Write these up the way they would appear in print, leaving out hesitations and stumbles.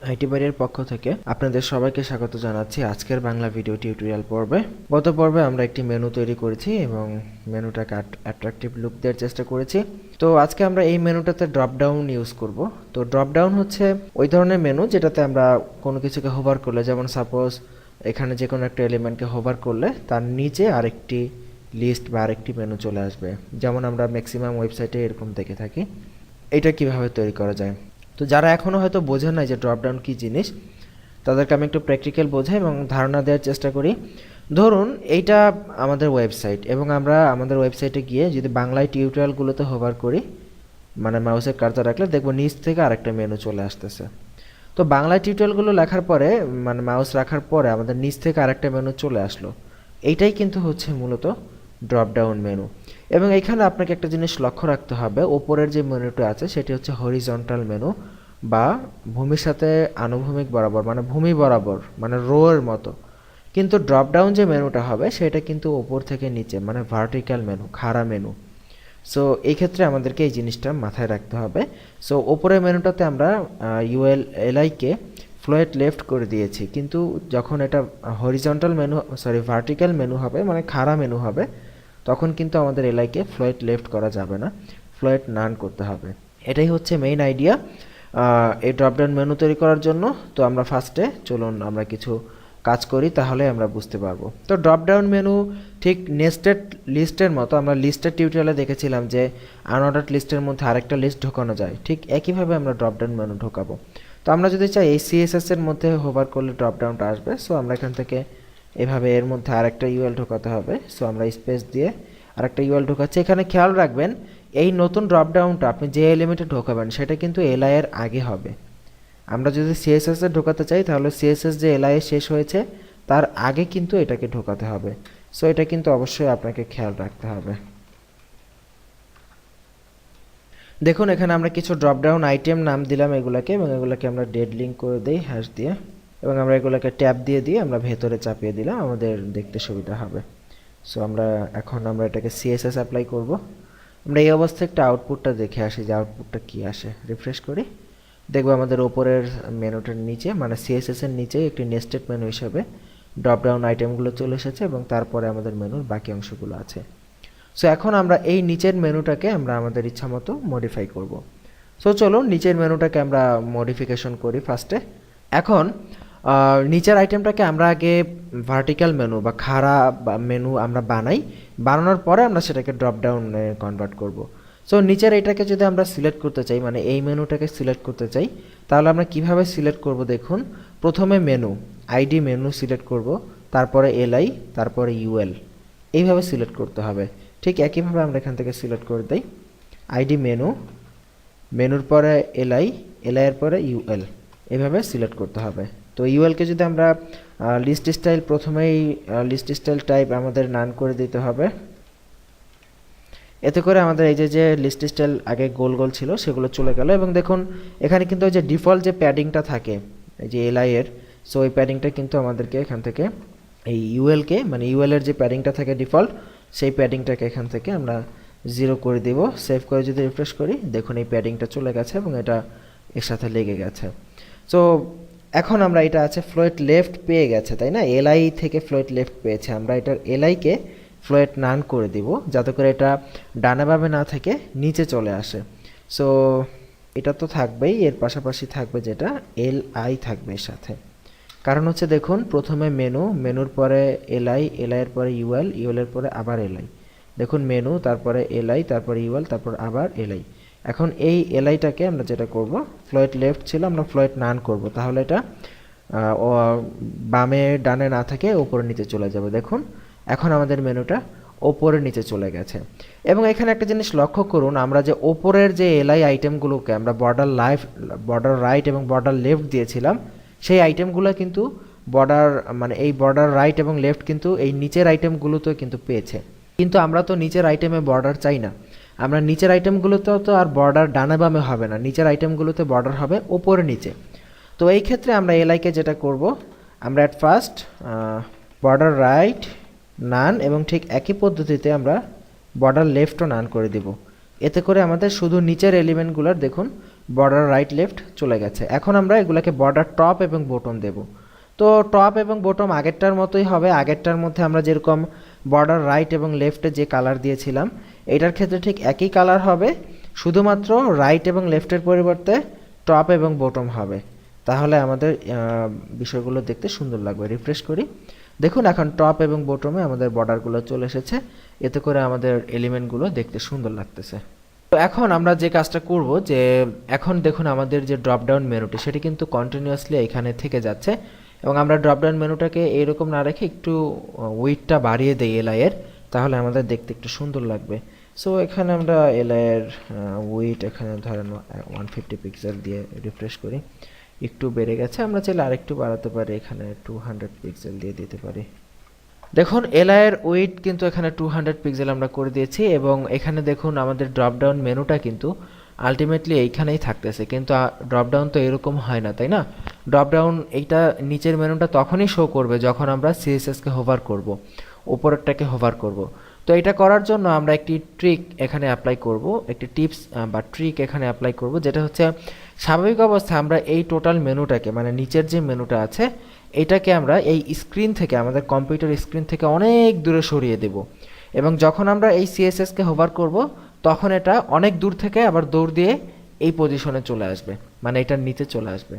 IT বাড়ির পক্ষ থেকে আপনাদের সবাইকে স্বাগত জানাচ্ছি আজকের বাংলা ভিডিও টিউটোরিয়াল পর্বে। গত পর্বে আমরা একটি মেনু তৈরি করেছি এবং মেনুটাকে অ্যাট্রাকটিভ লুক দেওয়ার চেষ্টা করেছি। তো আজকে আমরা এই মেনুটাতে ড্রপডাউন ইউজ করব। তো ড্রপডাউন হচ্ছে ওই ধরনের মেনু যেটাতে আমরা কোনো কিছুকে হোভার করলে, যেমন সাপোজ এখানে যে কোনো একটা এলিমেন্টকে হোভার করলে তার নিচে আরেকটি লিস্ট বা আরেকটি মেনু চলে আসবে, যেমন আমরা ম্যাক্সিমাম ওয়েবসাইটে এরকম দেখে থাকি। এটা কিভাবে তৈরি করা যায়, তো যারা এখনও হয়তো বোঝেন না যে ড্রপডাউন কী জিনিস, তাদেরকে আমি একটু প্র্যাকটিক্যাল বোঝাই এবং ধারণা দেওয়ার চেষ্টা করি। ধরুন এইটা আমাদের ওয়েবসাইট এবং আমরা আমাদের ওয়েবসাইটে গিয়ে যদি বাংলায় টিউটোরিয়ালগুলোতে হোভার করি, মানে মাউসের কার্সার রাখলে দেখবো নিচ থেকে আরেকটা মেনু চলে আসতেছে। তো বাংলায় টিউটোরিয়ালগুলো লেখার পরে, মানে মাউস রাখার পরে আমাদের নিচ থেকে আরেকটা মেনু চলে আসলো। এইটাই কিন্তু হচ্ছে মূলত ড্রপডাউন মেনু। এবং এখানে আপনাকে একটা জিনিস লক্ষ্য রাখতে হবে, ওপরের যে মেনুটা আছে সেটি হচ্ছে হরিজন্টাল মেনু বা ভূমির সাথে আনুভূমিক বরাবর, মানে ভূমি বরাবর, মানে রোয়ের মতো। কিন্তু ড্রপডাউন যে মেনুটা হবে সেটা কিন্তু ওপর থেকে নিচে, মানে ভার্টিক্যাল মেনু, খাড়া মেনু। সো এই ক্ষেত্রে আমাদেরকে এই জিনিসটা মাথায় রাখতে হবে। সো ওপরের মেনুটাতে আমরা এলআইকে ফ্লোয়েট লেফট করে দিয়েছি, কিন্তু যখন এটা হরিজন্টাল মেনু, ভার্টিক্যাল মেনু হবে, মানে খাড়া মেনু হবে, তখন কিন্তু আমাদের এলআইকে ফ্লোয়েট লেফট করা যাবে না, ফ্লোয়েট নান করতে হবে। এটাই হচ্ছে মেইন আইডিয়া এই ড্রপডাউন মেনু তৈরি করার জন্য। তো আমরা ফার্স্টে চলুন আমরা কিছু কাজ করি, তাহলে আমরা বুঝতে পারবো। তো ড্রপডাউন মেনু ঠিক নেস্টেড লিস্টের মতো, আমরা লিস্টের টিউটোরিয়ালে দেখেছিলাম যে আনঅর্ডার্ড লিস্টের মধ্যে আরেকটা লিস্ট ঢোকানো যায়, ঠিক একইভাবে আমরা ড্রপডাউন মেনু ঢোকাবো। তো আমরা যদি চাই এই সিএসএস এর মধ্যে হোভার করলে ড্রপডাউনটা আসবে। সো আমরা এখান থেকে এভাবে এর মধ্যে আরেকটা ইউএল ঢোকাতে হবে। সো আমরা স্পেস দিয়ে আরেকটা ইউএল ঢোকাচ্ছি। এখানে খেয়াল রাখবেন, এই নতুন ড্রপডাউনটা আপনি যে এলিমেন্টে ঢোকাবেন সেটা কিন্তু এলআই এর আগে হবে। আমরা যদি সিএসএস এ ঢোকাতে চাই তাহলে সিএসএস যে এলআই শেষ হয়েছে তার আগে কিন্তু এটাকে ঢোকাতে হবে। সো এটা কিন্তু অবশ্যই আপনাকে খেয়াল রাখতে হবে। দেখুন এখানে আমরা কিছু ড্রপডাউন আইটেম নাম দিলাম এগুলাকে, এবং এগুলাকে আমরা ডেড লিঙ্ক করে দিই হ্যাশ দিয়ে, এবং আমরা এগুলোকে ট্যাব দিয়ে আমরা ভেতরে চাপিয়ে দিলাম, আমাদের দেখতে সুবিধা হবে। সো এখন আমরা এটাকে সিএসএস অ্যাপ্লাই করব। আমরা এই অবস্থায় একটা আউটপুটটা দেখে আসি যে আউটপুটটা কি আসে। রিফ্রেশ করি, দেখবো আমাদের ওপরের মেনুটার নিচে, মানে সিএসএস এর নিচে একটি নেস্টেড মেনু হিসাবে ড্রপডাউন আইটেমগুলো চলে এসেছে এবং তারপরে আমাদের মেনুর বাকি অংশগুলো আছে। সো এখন আমরা এই নিচের মেনুটাকে আমরা আমাদের ইচ্ছা মতো মডিফাই করব। সো চলো নিচের মেনুটাকে আমরা মডিফিকেশন করি ফার্স্টে। এখন নিচের আইটেমটাকে আমরা আগে ভার্টিক্যাল মেনু বা খাড়া মেনু আমরা বানানোর পরে আমরা সেটাকে ড্রপডাউনে কনভার্ট করব। সো নিচের এটাকে যদি আমরা সিলেক্ট করতে চাই, মানে এই মেনুটাকে সিলেক্ট করতে চাই, তাহলে আমরা কিভাবে সিলেক্ট করব দেখুন। প্রথমে মেনু আইডি মেনু সিলেক্ট করব, তারপরে এলআই, তারপরে ইউএল, এইভাবে সিলেক্ট করতে হবে। ঠিক একইভাবে আমরা এখান থেকে সিলেক্ট করে দিই আইডি মেনু, মেনুর পরে এলআই, এলআই এর পরে ইউএল, এইভাবে সিলেক্ট করতে হবে। তো ইউএলকে যদি আমরা লিস্ট স্টাইল, প্রথমেই লিস্ট স্টাইল টাইপ আমাদের নান করে দিতে হবে। এতে করে আমাদের এই যে লিস্ট স্টাইল আগে গোল গোল ছিল সেগুলো চলে গেল। এবং দেখুন এখানে কিন্তু ওই যে ডিফল্ট যে প্যাডিংটা থাকে এই যে এলআই এর, সো ওই প্যাডিংটা কিন্তু আমাদেরকে এখান থেকে এই ইউএলকে, মানে ইউএল এর যে প্যাডিংটা থাকে ডিফল্ট, সেই প্যাডিংটাকে এখান থেকে আমরা 0 করে দেব। সেভ করে যদি রিফ্রেশ করি, দেখুন এই প্যাডিংটা চলে গেছে এবং এটা এর সাথে লেগে গেছে। সো এখন আমরা এটা আছে ফ্লোয়েট লেফট পেয়ে গেছে, তাই না? এলআই থেকে ফ্লোয়েট লেফট পেয়েছে, আমরা এটার এলআইকে ফ্লোয়েট নান করে দিব, যাতে করে এটা ডানে বামে না থেকে নিচে চলে আসে। সো এটা তো থাকবেই, এর পাশাপাশি থাকবে যেটা এলআই থাকবে এর সাথে। কারণ হচ্ছে দেখুন প্রথমে মেনুর পরে এলআই, এলআই এর পরে ইউএল, ইউএল এর পরে আবার এলআই। দেখুন মেনু, তারপরে এলআই, তারপরে ইউএল, তারপর আবার এলআই। এখন এই এলআইটাকে আমরা যেটা করব, ফ্লোয়েট লেফট ছিল, আমরা ফ্লোয়েট নান করব, তাহলে এটা বামে ডানে না থেকে উপরে নিচে চলে যাবে। দেখুন এখন আমাদের মেনুটা ওপরে নিচে চলে গেছে। এবং এখানে একটা জিনিস লক্ষ্য করুন, আমরা যে ওপরের যে এলআই আইটেমগুলোকে আমরা বর্ডার রাইট এবং বর্ডার লেফট দিয়েছিলাম, সেই আইটেমগুলো কিন্তু মানে এই বর্ডার রাইট এবং লেফট কিন্তু এই নিচের আইটেমগুলোতে কিন্তু পেয়েছে। কিন্তু আমরা তো নিচের আইটেমে বর্ডার চাই না, আমরা নিচের আইটেমগুলোতেও তো আর বর্ডার ডানে বামে হবে না, নিচের আইটেমগুলোতে বর্ডার হবে ওপরে নিচে। তো এই ক্ষেত্রে আমরা এলআইকে যেটা করব, আমরা অ্যাট ফার্স্ট বর্ডার রাইট নান, এবং ঠিক একই পদ্ধতিতে আমরা বর্ডার লেফট ও নান করে দিব। এতে করে আমাদের শুধু নিচের এলিমেন্টগুলোর দেখুন বর্ডার রাইট লেফট চলে গেছে। এখন আমরা এগুলাকে বর্ডার টপ এবং বটম দেব। তো টপ এবং বটম আগেরটার মতোই হবে। আগেরটার মধ্যে আমরা যেরকম বর্ডার রাইট এবং লেফটে যে কালার দিয়েছিলাম এটার ক্ষেত্রে ঠিক একই কালার হবে, শুধুমাত্র রাইট এবং লেফটের পরিবর্তে টপ এবং বটম হবে। তাহলে আমাদের বিষয়গুলো দেখতে সুন্দর লাগবে। রিফ্রেশ করি, দেখুন এখন টপ এবং বটমে আমাদের বর্ডারগুলো চলে এসেছে। এতে করে আমাদের এলিমেন্টগুলো দেখতে সুন্দর লাগতেছে। তো এখন আমরা যে কাজটা করব যে এখন দেখুন আমাদের যে ড্রপডাউন মেনুটি সেটি কিন্তু কন্টিনিউয়াসলি এখানে থেকে যাচ্ছে, এবং আমরা ড্রপডাউন মেনুটাকে এইরকম না রেখে একটু উইডথটা বাড়িয়ে দেই এর, তাহলে আমাদের দেখতে একটু সুন্দর লাগবে। সো এখানে আমরা এর উইডথ এখানে ধরেন 150 পিক্সেল দিয়ে রিফ্রেশ করি, একটু বেড়ে গেছে। আমরা চাইলে আরেকটু বাড়াতে পারি, এখানে 200 পিক্সেল দিয়ে দিতে পারি। দেখুন এর উইডথ কিন্তু এখানে 200 পিক্সেল আমরা করে দিয়েছি, এবং এখানে দেখুন আমাদের ড্রপডাউন মেনুটা কিন্তু আলটিমেটলি এইখানেই থাকতেছে। কিন্তু ড্রপডাউন তো এরকম হয় না, তাই না? ড্রপডাউন এইটা নিচের মেনুটা তখনই শো করবে যখন আমরা সিএসএসকে হোভার করব, উপরেরটাকে হোভার করব। তো এটা করার জন্য আমরা একটি ট্রিক এখানে অ্যাপ্লাই করব, একটি টিপস বা ট্রিক এখানে অ্যাপ্লাই করব, যেটা হচ্ছে স্বাভাবিক অবস্থায় আমরা এই টোটাল মেনুটাকে মানে নিচের যে মেনুটা আছে এটাকে আমরা এই স্ক্রিন থেকে আমাদের কম্পিউটার স্ক্রিন থেকে অনেক দূরে সরিয়ে দেব, এবং যখন আমরা এই সিএসএসকে হোভার করব তখন এটা অনেক দূর থেকে আবার দৌড় দিয়ে এই পজিশনে চলে আসবে, মানে এটার নিচে চলে আসবে।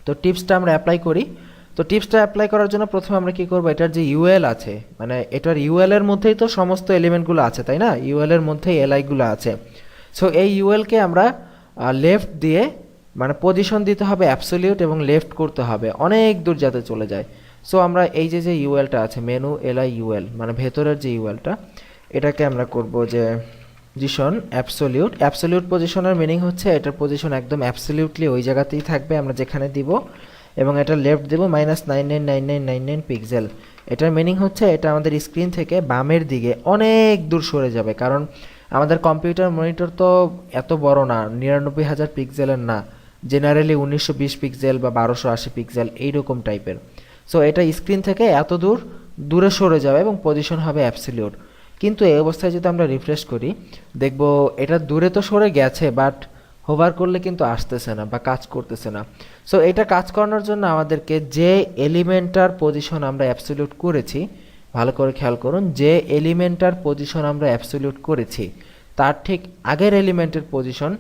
তো টিপসটা আমরা অ্যাপ্লাই করি। তো টিপসটা অ্যাপ্লাই করার জন্য প্রথমে আমরা কি করব, এটার যে ইউএল আছে মানে এটার ইউএল এর মধ্যেই তো সমস্ত এলিমেন্টগুলো আছে, তাই না? ইউএল এর মধ্যেই এলআইগুলো আছে। সো এই ইউএলকে আমরা লেফট দিয়ে মানে পজিশন দিতে হবে অ্যাবসলিউট, এবং লেফট করতে হবে অনেক দূর যাতে চলে যায়। সো আমরা এই যে ইউএলটা আছে মেনু এলআই ইউএল মানে ভেতরের যে ইউএলটা, এটাকে আমরা করব যে পজিশন অ্যাবসলিউট। অ্যাবসলিউট পজিশনের মিনিং হচ্ছে এটার পজিশন একদম অ্যাবসলিউটলি ওই জায়গাতেই থাকবে আমরা যেখানে দিব, এবং এটা লেফট দেব -999999 পিক্সেল। এটার মিনিং হচ্ছে এটা আমাদের স্ক্রিন থেকে বামের দিকে অনেক দূর সরে যাবে, কারণ আমাদের কম্পিউটার মনিটর তো এত বড় না, 99,000 পিক্সেলের না, জেনারেলি 1920 পিক্সেল বা 1280 পিক্সেল এইরকম টাইপের। সো এটা স্ক্রিন থেকে এত দূরে সরে যাবে এবং পজিশন হবে অ্যাবসলিউট। কিন্তু এই অবস্থায় যদি আমরা রিফ্রেশ করি দেখব এটা দূরে তো সরে গেছে, বাট হোভার করলে কিন্তু আসতেছে না বা কাজ করতেছে না। সো এটা কাজ করানোর জন্য আমাদেরকে যে এলিমেন্টার পজিশন আমরা অ্যাবসলিউট করেছি, ভালো করে খেয়াল করুন, যে এলিমেন্টার পজিশন আমরা অ্যাবসলিউট করেছি তার ঠিক আগের এলিমেন্টের পজিশন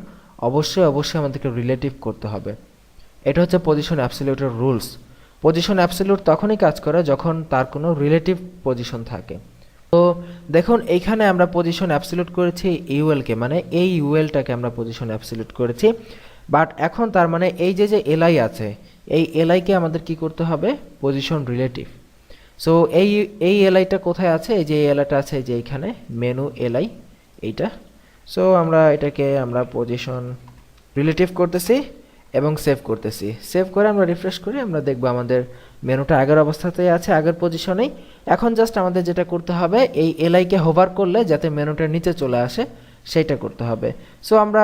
অবশ্যই আমাদেরকে রিলেটিভ করতে হবে। এটা হচ্ছে পজিশন অ্যাবসলিউটের রুলস। পজিশন অ্যাবসলিউট তখনই কাজ করে যখন তার কোনো রিলেটিভ পজিশন থাকে। তো দেখুন এইখানে আমরা পজিশন অ্যাবসলিউট করেছি ইউএলকে, মানে এই ইউএলটাকে আমরা পজিশন অ্যাবসলিউট করেছি। বাট এখন তার মানে এই যে এলআই আছে এই এলআইকে আমাদের কি করতে হবে, পজিশন রিলেটিভ। সো এই এলআইটা কোথায় আছে, এই যে এলআইটা আছে এই যে এইখানে মেনু এলআই এইটা। সো আমরা এটাকে আমরা পজিশন রিলেটিভ করতেছি এবং সেভ করতেছি। সেভ করে আমরা রিফ্রেশ করি, আমরা দেখব আমাদের মেনুটা আগের অবস্থাতেই আছে, আগের পজিশনেই। এখন জাস্ট আমাদের যেটা করতে হবে এই এলআইকে হোভার করলে যাতে মেনুটার নিচে চলে আসে সেইটা করতে হবে। সো আমরা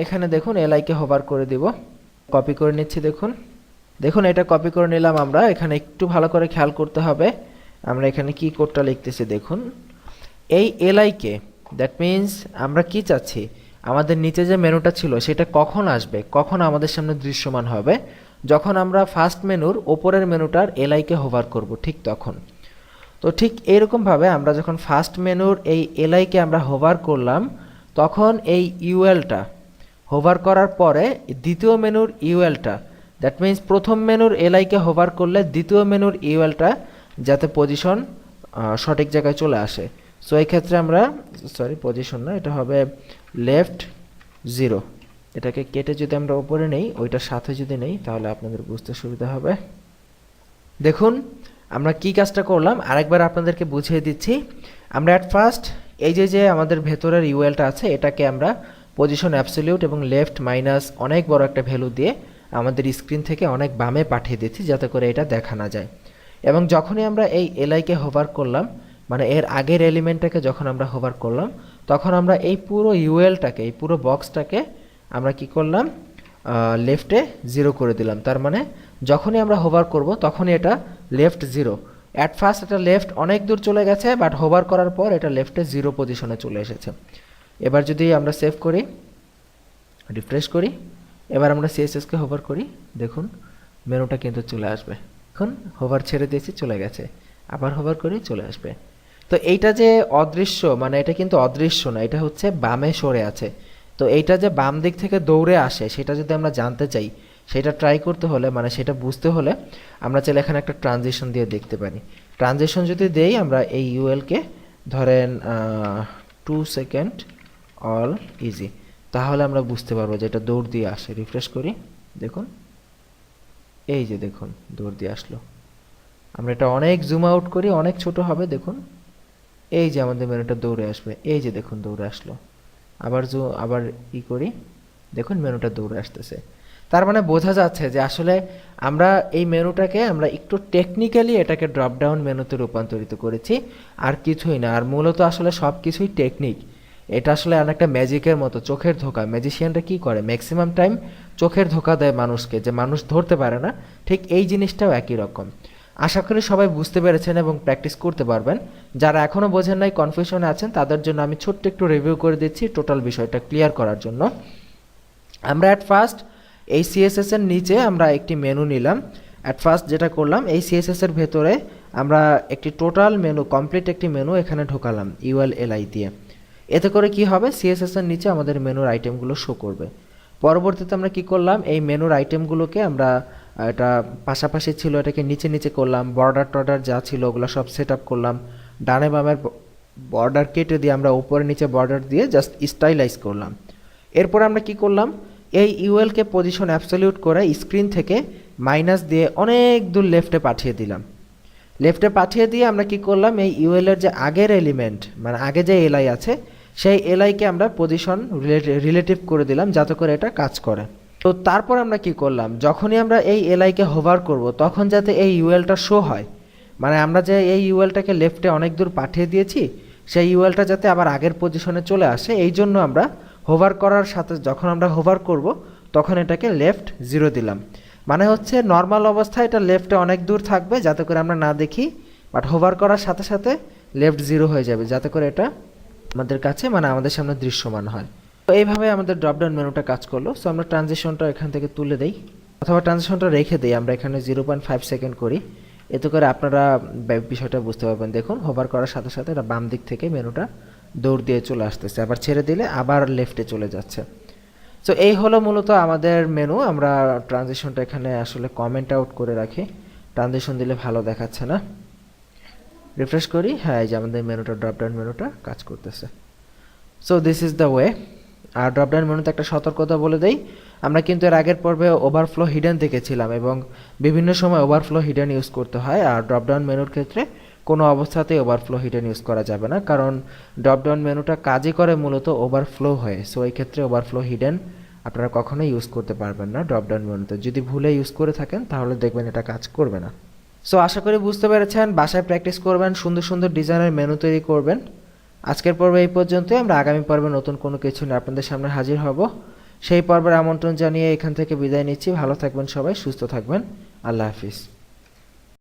এখানে দেখুন এলআইকে হোভার করে দিব, কপি করে নিচ্ছি। দেখুন এটা কপি করে নিলাম আমরা। এখানে একটু ভালো করে খেয়াল করতে হবে আমরা এখানে কি কোডটা লিখতেছি। দেখুন এই এলআইকে, দ্যাট মিন্স আমরা কি চাচ্ছি, আমাদের নিচে যে মেনুটা ছিল সেটা কখন আসবে, কখন আমাদের সামনে দৃশ্যমান হবে, যখন আমরা ফার্স্ট মেনুর ওপরের মেনুটার এলআইকে হোভার করব, ঠিক তখন। তো ঠিক এরকমভাবে আমরা যখন ফার্স্ট মেনুর এই এলআইকে আমরা হোভার করলাম তখন এই ইউএলটা হোভার করার পরে দ্বিতীয় মেনুর ইউএলটা, দ্যাট মিন্স প্রথম মেনুর এলআইকে হোভার করলে দ্বিতীয় মেনুর ইউএলটা যাতে পজিশন সঠিক জায়গায় চলে আসে। সো এই ক্ষেত্রে আমরা পজিশন না, এটা হবে লেফট 0। এটাকে কেটে যদি আমরা উপরে নেই ওইটার সাথে যদি নেই তাহলে আপনাদের বুঝতে সুবিধা হবে। দেখুন আমরা কি কাজটা করলাম আরেকবার আপনাদেরকে বুঝিয়ে দিচ্ছি। আমরা অ্যাট ফার্স্ট এই যে আমাদের ভেতরের ইউএলটা আছে এটাকে আমরা পজিশন অ্যাবসলিউট এবং লেফট মাইনাস অনেক বড় একটা ভ্যালু দিয়ে আমাদের স্ক্রিন থেকে অনেক বামে পাঠিয়ে দিচ্ছি যাতে করে এটা দেখা না যায়। এবং যখনই আমরা এই এলআইকে হোভার করলাম, মানে এর আগের এলিমেন্টটাকে যখন আমরা হোভার করলাম তখন আমরা এই পুরো ইউএলটাকে, এই পুরো বক্সটাকে আমরা কি করলাম, লেফটে 0 করে দিলাম। তার মানে যখনই আমরা হোভার করব তখনই এটা লেফট 0, অ্যাট ফার্স্ট এটা লেফট অনেক দূর চলে গেছে, বাট হোভার করার পর এটা লেফটে 0 পজিশনে চলে এসেছে। এবার যদি আমরা সেভ করি, রিফ্রেশ করি, এবার আমরা সিএসএসকে হোভার করি, দেখুন মেনুটা কিন্তু চলে আসবে। এখন হোভার ছেড়ে দিয়েছি, চলে গেছে, আবার হোভার করি, চলে আসবে। তো এইটা যে অদৃশ্য, মানে এটা কিন্তু অদৃশ্য না, এটা হচ্ছে বামে সরে আছে। তো এইটা যে বাম দিক থেকে দৌড়ে আসে, সেটা যদি আমরা জানতে চাই, সেটা ট্রাই করতে হলে, মানে সেটা বুঝতে হলে আমরা চাইলে এখানে একটা ট্রানজিশন দিয়ে দেখতে পারি। ট্রানজিশন যদি দেই, আমরা এই ইউএলকে ধরেন 2 সেকেন্ড অল ইজি, তাহলে আমরা বুঝতে পারবো যে এটা দৌড় দিয়ে আসে। রিফ্রেশ করি, দেখুন এই যে দেখুন দৌড় দিয়ে আসলো। আমরা এটা অনেক জুম আউট করি, অনেক ছোট হবে, দেখুন এই যে আমাদের মেনুটা দৌড়ে আসবে, এই যে দেখুন দৌড়ে আসলো। আবার ই করি, দেখুন মেনুটা দৌড়ে আসতেছে। তার মানে বোঝা যাচ্ছে যে আসলে আমরা এই মেনুটাকে আমরা একটু টেকনিক্যালি এটাকে ড্রপডাউন মেনুতে রূপান্তরিত করেছি, আর কিছুই না। আর মূলত আসলে সব কিছুই টেকনিক। এটা আসলে অনেকটা ম্যাজিকের মতো, চোখের ধোকা। ম্যাজিশিয়ানরা কি করে, ম্যাক্সিমাম টাইম চোখের ধোকা দেয় মানুষকে, যে মানুষ ধরতে পারে না। ঠিক এই জিনিসটাও একই রকম। আশা করি সবাই বুঝতে পেরেছেন এবং প্র্যাকটিস করতে পারবেন। যারা এখনও বোঝেন নাই, কনফিউশনে আছেন, তাদের জন্য আমি ছোট্ট একটু রিভিউ করে দিচ্ছি টোটাল বিষয়টা ক্লিয়ার করার জন্য। আমরা অ্যাট ফার্স্ট এই সিএসএস এর নিচে আমরা একটি মেনু নিলাম। অ্যাট ফার্স্ট যেটা করলাম, এই সিএসএস এর ভেতরে আমরা একটি টোটাল মেনু, কমপ্লিট একটি মেনু এখানে ঢোকালাম ইউএলএলআই দিয়ে। এতে করে কি হবে, সিএসএস এর নিচে আমাদের মেনুর আইটেমগুলো শো করবে। পরবর্তীতে আমরা কি করলাম, এই মেনুর আইটেমগুলোকে আমরা, এটা পাশাপাশি ছিল, এটাকে নিচে নিচে করলাম। বর্ডার টর্ডার যা ছিল ওগুলো সব সেট আপ করলাম। ডানে বামের বর্ডার কেটে দিয়ে আমরা উপরে নিচে বর্ডার দিয়ে জাস্ট স্টাইলাইজ করলাম। এরপর আমরা কি করলাম, এই ইউএলকে পজিশন অ্যাবসলিউট করে স্ক্রিন থেকে মাইনাস দিয়ে অনেক দূর লেফটে পাঠিয়ে দিলাম। লেফটে পাঠিয়ে দিয়ে আমরা কি করলাম, এই ইউএলের যে আগের এলিমেন্ট, মানে আগে যে এলআই আছে, সেই এলআইকে আমরা পজিশন রিলেটিভ করে দিলাম, যাতে করে এটা কাজ করে। তো তারপর আমরা কি করলাম, যখনই আমরা এই এলআইকে হোভার করব, তখন যাতে এই ইউএলটা শো হয়, মানে আমরা যে এই ইউএলটাকে লেফটে অনেক দূর পাঠিয়ে দিয়েছি, সেই ইউএলটা যাতে আবার আগের পজিশনে চলে আসে, এই জন্য আমরা হোভার করার সাথে, যখন আমরা হোভার করব তখন এটাকে লেফট 0 দিলাম। মানে হচ্ছে নর্মাল অবস্থায় এটা লেফটে অনেক দূর থাকবে, যাতে করে আমরা না দেখি, বাট হোভার করার সাথে সাথে লেফট 0 হয়ে যাবে, যাতে করে এটা আমাদের কাছে, মানে আমাদের সামনে দৃশ্যমান হয়। তো এইভাবে আমাদের ড্রপডাউন মেনুটা কাজ করলো। সো আমরা ট্রানজিশনটা এখান থেকে তুলে দেই, অথবা ট্রানজিশনটা রেখে দিই, আমরা এখানে 0.5 সেকেন্ড করি। এতে করে আপনারা বিষয়টা বুঝতে পারবেন। দেখুন হোভার করার সাথে সাথে এটা বাম দিক থেকে মেনুটা দৌড় দিয়ে চলে আসতেছে, আবার ছেড়ে দিলে আবার লেফটে চলে যাচ্ছে। সো এই হলো মূলত আমাদের মেনু। আমরা ট্রানজিশনটা এখানে আসলে কমেন্ট আউট করে রাখি, ট্রানজিশন দিলে ভালো দেখাচ্ছে না। রিফ্রেশ করি, হ্যাঁ এই যে আমাদের মেনুটা, ড্রপডাউন মেনুটা কাজ করতেছে। So this is the way. আর ড্রপডাউন মেনুতে একটা সতর্কতা বলে দেই, আমরা কিন্তু এর আগের পর্বে ওভারফ্লো হিডেন দেখেছিলাম, এবং বিভিন্ন সময় ওভারফ্লো হিডেন ইউজ করতে হয়। আর ড্রপডাউন মেনুর ক্ষেত্রে কোনো অবস্থাতেই ওভারফ্লো হিডেন ইউজ করা যাবে না, কারণ ড্রপডাউন মেনুটা কাজই করে মূলত ওভারফ্লো হয়ে। সো এই ক্ষেত্রে ওভারফ্লো হিডেন আপনারা কখনোই ইউজ করতে পারবেন না ড্রপডাউন মেনুতে। যদি ভুলে ইউজ করে থাকেন তাহলে দেখবেন এটা কাজ করবে না। সো আশা করি বুঝতে পেরেছেন, বাসায় প্র্যাকটিস করবেন, সুন্দর সুন্দর ডিজাইনের মেনু তৈরি করবেন। আজকের পর্বে এই পর্যন্তই। আমরা আগামী পর্বে নতুন কোনো কিছু নিয়ে আপনাদের সামনে হাজির হব। সেই পর্বের আমন্ত্রণ জানিয়ে এখান থেকে বিদায় নিচ্ছি। ভালো থাকবেন সবাই, সুস্থ থাকবেন। আল্লাহ হাফিজ।